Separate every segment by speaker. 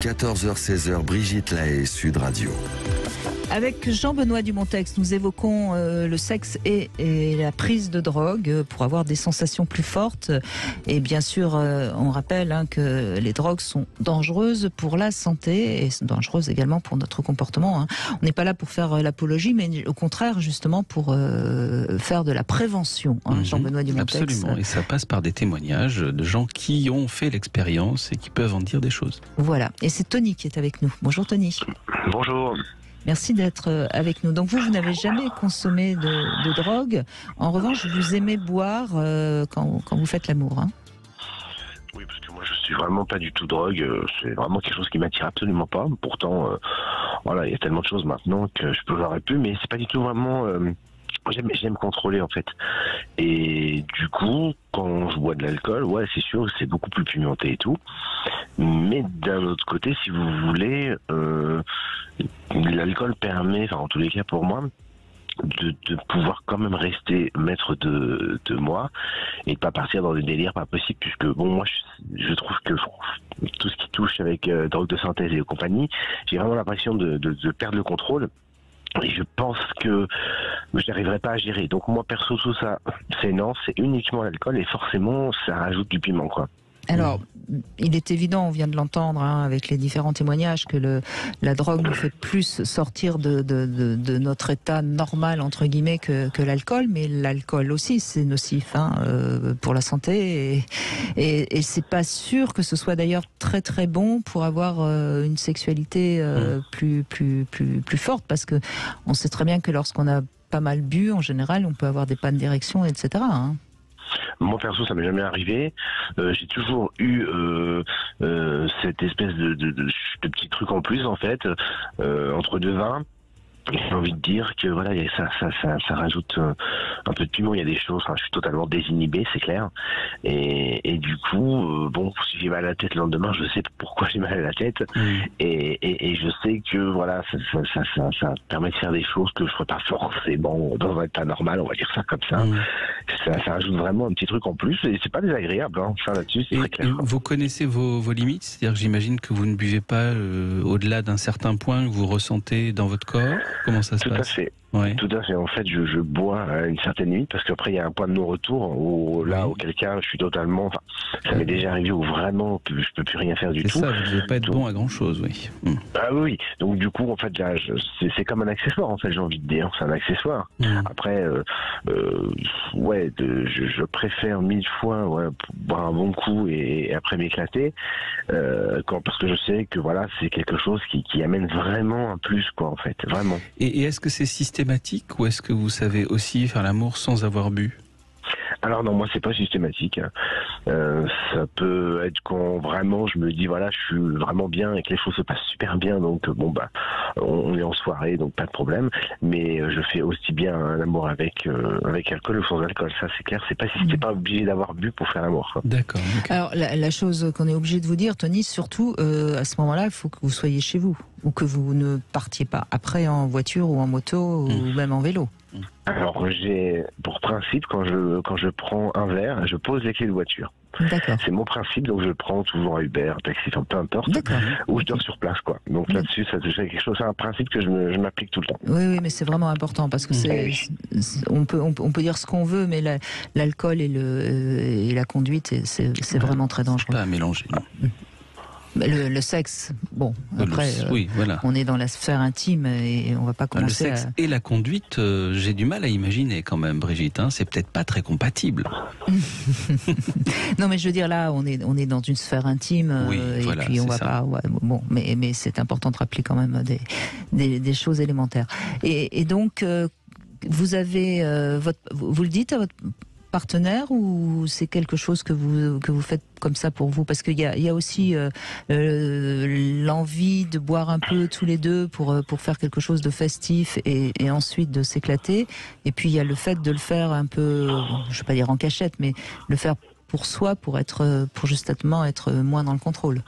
Speaker 1: 14h-16h, Brigitte Lahaie, Sud Radio.
Speaker 2: Avec Jean-Benoît Dumontex, nous évoquons le sexe et la prise de drogue pour avoir des sensations plus fortes. Et bien sûr, on rappelle que les drogues sont dangereuses pour la santé et dangereuses également pour notre comportement. On n'est pas là pour faire l'apologie, mais au contraire, justement, pour faire de la prévention. Jean-Benoît Dumontex.
Speaker 3: Absolument, et ça passe par des témoignages de gens qui ont fait l'expérience et qui peuvent en dire des choses.
Speaker 2: Voilà, et c'est Tony qui est avec nous. Bonjour Tony.
Speaker 4: Bonjour.
Speaker 2: Merci d'être avec nous. Donc vous n'avez jamais consommé de drogue. En revanche, vous aimez boire quand vous faites l'amour.
Speaker 4: Oui, parce que moi je suis vraiment pas du tout drogue. C'est vraiment quelque chose qui m'attire absolument pas. Pourtant, voilà, il y a tellement de choses maintenant que j'aurais pu, mais c'est pas du tout vraiment. J'aime contrôler en fait. Et du coup, quand je bois de l'alcool, ouais, c'est sûr, c'est beaucoup plus pimenté et tout. Mais d'un autre côté, si vous voulez, l'alcool permet, enfin en tous les cas pour moi, de pouvoir quand même rester maître de moi et de pas partir dans des délires pas possibles, puisque bon, moi je trouve que tout ce qui touche avec drogue de synthèse et compagnie, j'ai vraiment l'impression de perdre le contrôle. Et je pense que je n'arriverai pas à gérer. Donc moi perso, tout ça, c'est non, c'est uniquement l'alcool et forcément ça rajoute du piment, quoi.
Speaker 2: Alors, il est évident, on vient de l'entendre avec les différents témoignages, que la drogue nous fait plus sortir de notre état normal, entre guillemets, que l'alcool. Mais l'alcool aussi, c'est nocif pour la santé. Et c'est pas sûr que ce soit d'ailleurs très très bon pour avoir une sexualité plus forte. Parce que on sait très bien que lorsqu'on a pas mal bu, en général, on peut avoir des pannes d'érection, etc.
Speaker 4: Moi perso, ça m'est jamais arrivé. J'ai toujours eu cette espèce de petit truc en plus en fait entre deux vins. J'ai envie de dire que voilà, ça rajoute un peu de piment. Il y a des choses. Je suis totalement désinhibé, c'est clair. Et du coup, bon, si j'ai mal à la tête le lendemain, je sais pourquoi j'ai mal à la tête. Et je sais que voilà, ça permet de faire des choses que je ferais pas forcément dans un état normal. On va dire ça comme ça. Ça rajoute vraiment un petit truc en plus. Et c'est pas désagréable. Ça là-dessus, c'est très clair.
Speaker 3: Vous connaissez vos limites, c'est-à-dire que j'imagine que vous ne buvez pas au-delà d'un certain point que vous ressentez dans votre corps. Comment ça se passe ?
Speaker 4: Tout à fait. Ouais. Tout à fait. En fait, je bois à une certaine limite parce qu'après il y a un point de non-retour où là, auquel cas, je suis totalement. Enfin, ça m'est déjà arrivé où vraiment je peux plus rien faire du tout.
Speaker 3: C'est ça, vous ne devez pas être bon à grand chose, oui.
Speaker 4: Ah oui. Donc du coup, en fait, là, c'est comme un accessoire. En fait, j'ai envie de dire, c'est un accessoire. Après, ouais, je préfère 1000 fois boire un bon coup et après m'éclater, parce que je sais que voilà, c'est quelque chose qui amène vraiment un plus, quoi, en fait, vraiment.
Speaker 3: Et est-ce que c'est systématique ou est-ce que vous savez aussi faire l'amour sans avoir bu ?
Speaker 4: Alors non, moi c'est pas systématique. Ça peut être quand vraiment je me dis voilà, je suis vraiment bien et que les choses se passent super bien, donc bon bah on est en soirée, donc pas de problème. Mais je fais aussi bien l'amour avec alcool ou sans alcool, ça c'est clair. C'est pas obligé d'avoir bu pour faire l'amour, quoi.
Speaker 3: D'accord. Okay.
Speaker 2: Alors la chose qu'on est obligé de vous dire, Tony, surtout à ce moment-là, il faut que vous soyez chez vous ou que vous ne partiez pas après en voiture ou en moto ou même en vélo.
Speaker 4: Alors j'ai pour principe quand je prends un verre, je pose les clés de voiture.
Speaker 2: D'accord.
Speaker 4: C'est mon principe, donc je prends toujours un Uber, un taxi, enfin, peu importe, ou je dors sur place, quoi. Donc là-dessus, ça c'est quelque chose, c'est un principe que je m'applique tout le temps.
Speaker 2: Oui, mais c'est vraiment important parce que on peut dire ce qu'on veut, mais l'alcool et la conduite, c'est vraiment très dangereux.
Speaker 3: Pas à mélanger, non.
Speaker 2: Le sexe, bon, après,
Speaker 3: oui, voilà.
Speaker 2: On est dans la sphère intime et on va pas commencer
Speaker 3: le sexe et la conduite, j'ai du mal à imaginer quand même, Brigitte, c'est peut-être pas très compatible.
Speaker 2: Non, mais je veux dire, là, on est dans une sphère intime, et
Speaker 3: voilà,
Speaker 2: puis on va pas, bon, mais c'est important de rappeler quand même des choses élémentaires. Et donc, vous avez, vous le dites à votre partenaire ou c'est quelque chose que vous faites comme ça pour vous? Parce qu'il y a aussi l'envie de boire un peu tous les deux pour faire quelque chose de festif et ensuite de s'éclater. Et puis il y a le fait de le faire un peu, je vais pas dire en cachette, mais le faire pour soi, pour justement être moins dans le contrôle.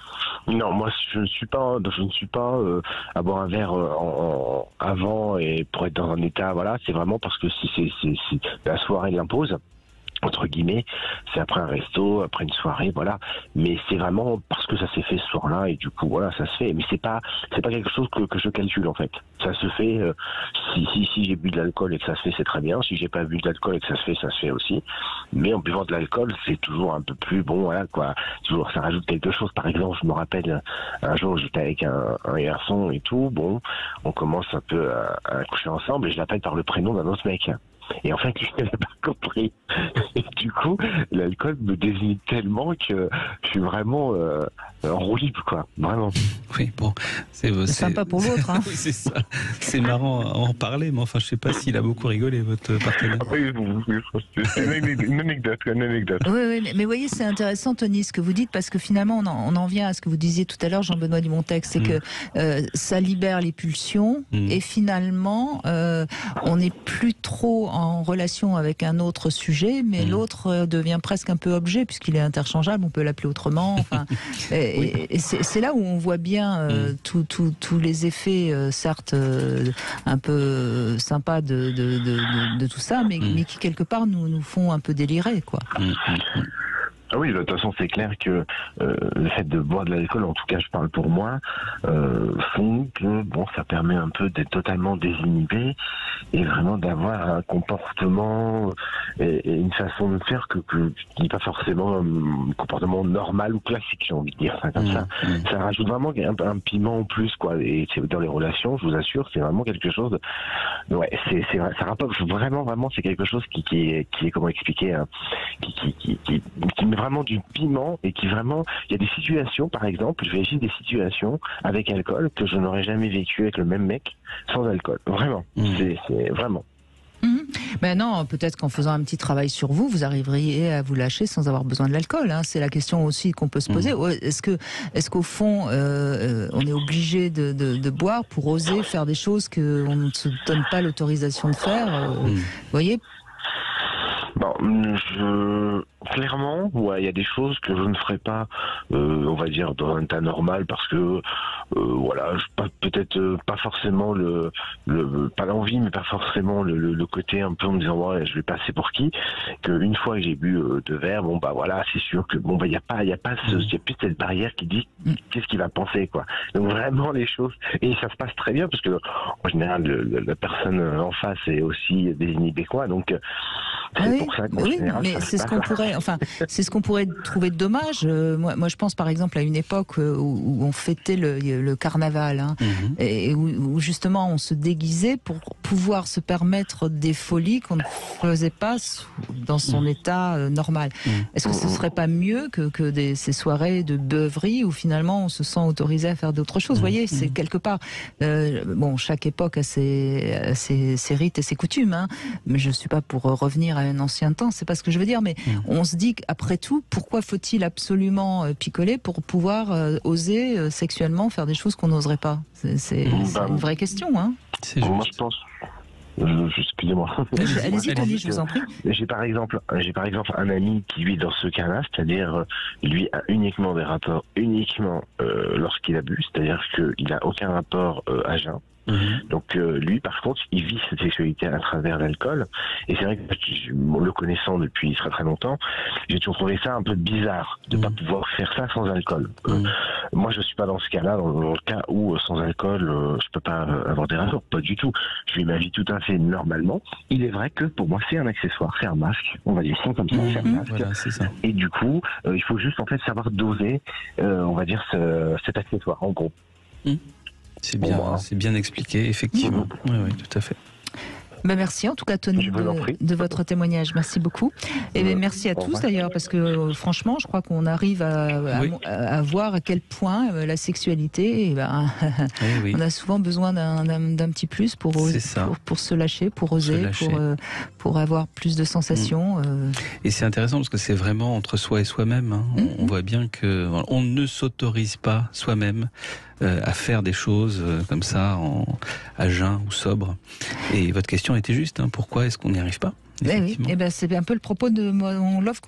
Speaker 4: Non, moi je ne suis pas à boire un verre avant et pour être dans un état, voilà, c'est vraiment parce que si la soirée l'impose. entre guillemets, c'est après un resto, après une soirée, voilà. Mais c'est vraiment parce que ça s'est fait ce soir-là et du coup, voilà, ça se fait. Mais c'est pas quelque chose que je calcule en fait. Ça se fait. Si j'ai bu de l'alcool et que ça se fait, c'est très bien. Si j'ai pas bu de l'alcool et que ça se fait aussi. Mais en buvant de l'alcool, c'est toujours un peu plus bon, voilà quoi. Toujours, ça rajoute quelque chose. Par exemple, je me rappelle un jour, j'étais avec un garçon et tout. Bon, on commence un peu à coucher ensemble et je l'appelle par le prénom d'un autre mec. Et en fait, lui, il n'avait pas compris. Et du coup, l'alcool me désigne tellement que je suis vraiment en roue libre, quoi. Vraiment.
Speaker 3: Oui, bon, c'est
Speaker 2: sympa pour l'autre. Hein.
Speaker 3: Oui, c'est ça. C'est marrant à en parler, mais enfin, je sais pas s'il a beaucoup rigolé, votre partenaire.
Speaker 4: Oui, c'est une anecdote.
Speaker 2: Oui, mais voyez, c'est intéressant, Tony, ce que vous dites, parce que finalement, on en vient à ce que vous disiez tout à l'heure, Jean-Benoît Dumontex, c'est que ça libère les pulsions, et finalement, on n'est plus trop en relation avec un autre sujet, mais l'autre devient presque un peu objet, puisqu'il est interchangeable, on peut l'appeler autrement. Enfin, et c'est là où on voit bien tous les effets, certes, un peu sympas de tout ça, mais qui quelque part nous font un peu délirer, quoi.
Speaker 4: Ah oui, de toute façon, c'est clair que le fait de boire de l'alcool, en tout cas, je parle pour moi, font que bon, ça permet un peu d'être totalement désinhibé et vraiment d'avoir un comportement et une façon de faire qui n'est pas forcément un comportement normal ou classique, j'ai envie de dire ça comme ça. Ça rajoute vraiment un piment en plus, quoi. Et c'est dans les relations, je vous assure, c'est vraiment quelque chose de... Ouais, c'est vrai, ça rapporte vraiment, c'est quelque chose qui est comment expliquer, hein, qui met vraiment du piment et qui vraiment, il y a des situations, par exemple, je vais essayer des situations avec alcool que je n'aurais jamais vécu avec le même mec sans alcool. Vraiment, c'est vraiment.
Speaker 2: Ben non, peut-être qu'en faisant un petit travail sur vous, vous arriveriez à vous lâcher sans avoir besoin de l'alcool. Hein. C'est la question aussi qu'on peut se poser. Est-ce qu'au fond, on est obligé de boire pour oser faire des choses qu'on ne se donne pas l'autorisation de faire vous voyez?
Speaker 4: Bon, clairement, ouais, il y a des choses que je ne ferai pas, on va dire, dans un état normal, parce que, voilà, peut-être pas forcément pas l'envie, mais pas forcément le côté un peu en me disant, ouais, je vais passer pour qui, qu'une fois que j'ai bu 2 verres, bon, bah voilà, c'est sûr que, bon, bah, il y a plus cette barrière qui dit, qu'est-ce qu'il va penser, quoi. Donc vraiment, les choses, et ça se passe très bien, parce que, en général, la personne en face est aussi désinhibée, quoi, donc,
Speaker 2: oui, mais c'est ce qu'on pourrait trouver dommage. Moi, je pense par exemple à une époque où on fêtait le carnaval, hein, et où justement on se déguisait pour pouvoir se permettre des folies qu'on ne faisait pas dans son état normal. Est-ce que ce serait pas mieux que ces soirées de beuverie où finalement on se sent autorisé à faire d'autres choses? Vous voyez, c'est quelque part. Bon, chaque époque a ses rites et ses coutumes, hein, mais je suis pas pour revenir à un ancien temps, c'est pas ce que je veux dire, mais on se dit qu'après tout, pourquoi faut-il absolument picoler pour pouvoir oser sexuellement faire des choses qu'on n'oserait pas? C'est une vraie question, hein.
Speaker 4: Moi, je pense... Excusez-moi.
Speaker 2: Allez-y, Tony, je vous en prie.
Speaker 4: J'ai par exemple un ami qui vit dans ce cas-là, c'est-à-dire lui a uniquement des rapports lorsqu'il a bu, c'est-à-dire qu'il n'a aucun rapport à jeun. Donc lui, par contre, il vit cette sexualité à travers l'alcool. Et c'est vrai que le connaissant depuis très très longtemps, j'ai toujours trouvé ça un peu bizarre de pas pouvoir faire ça sans alcool. Moi, je suis pas dans ce cas-là, dans le cas où sans alcool, je peux pas avoir des rapports, pas du tout. Je vis ma vie tout à fait normalement. Il est vrai que pour moi, c'est un accessoire, c'est un masque. On va dire ça comme ça, c'est un masque.
Speaker 3: Voilà, c'est ça.
Speaker 4: Et du coup, il faut juste en fait savoir doser, on va dire cet accessoire, en gros.
Speaker 3: C'est bien expliqué, effectivement. Oui, tout à fait.
Speaker 2: Ben merci en tout cas Tony de votre témoignage, merci beaucoup. Et ben merci à tous d'ailleurs, parce que franchement je crois qu'on arrive à voir à quel point la sexualité, on a souvent besoin d'un petit plus pour se lâcher, pour oser, pour avoir plus de sensations.
Speaker 3: Et c'est intéressant parce que c'est vraiment entre soi et soi-même, hein. On voit bien que on ne s'autorise pas soi-même à faire des choses comme ça à jeun ou sobre. Et votre question était juste, hein, pourquoi est-ce qu'on n'y arrive pas?
Speaker 2: Oui, et ben c'est un peu le propos de mon Love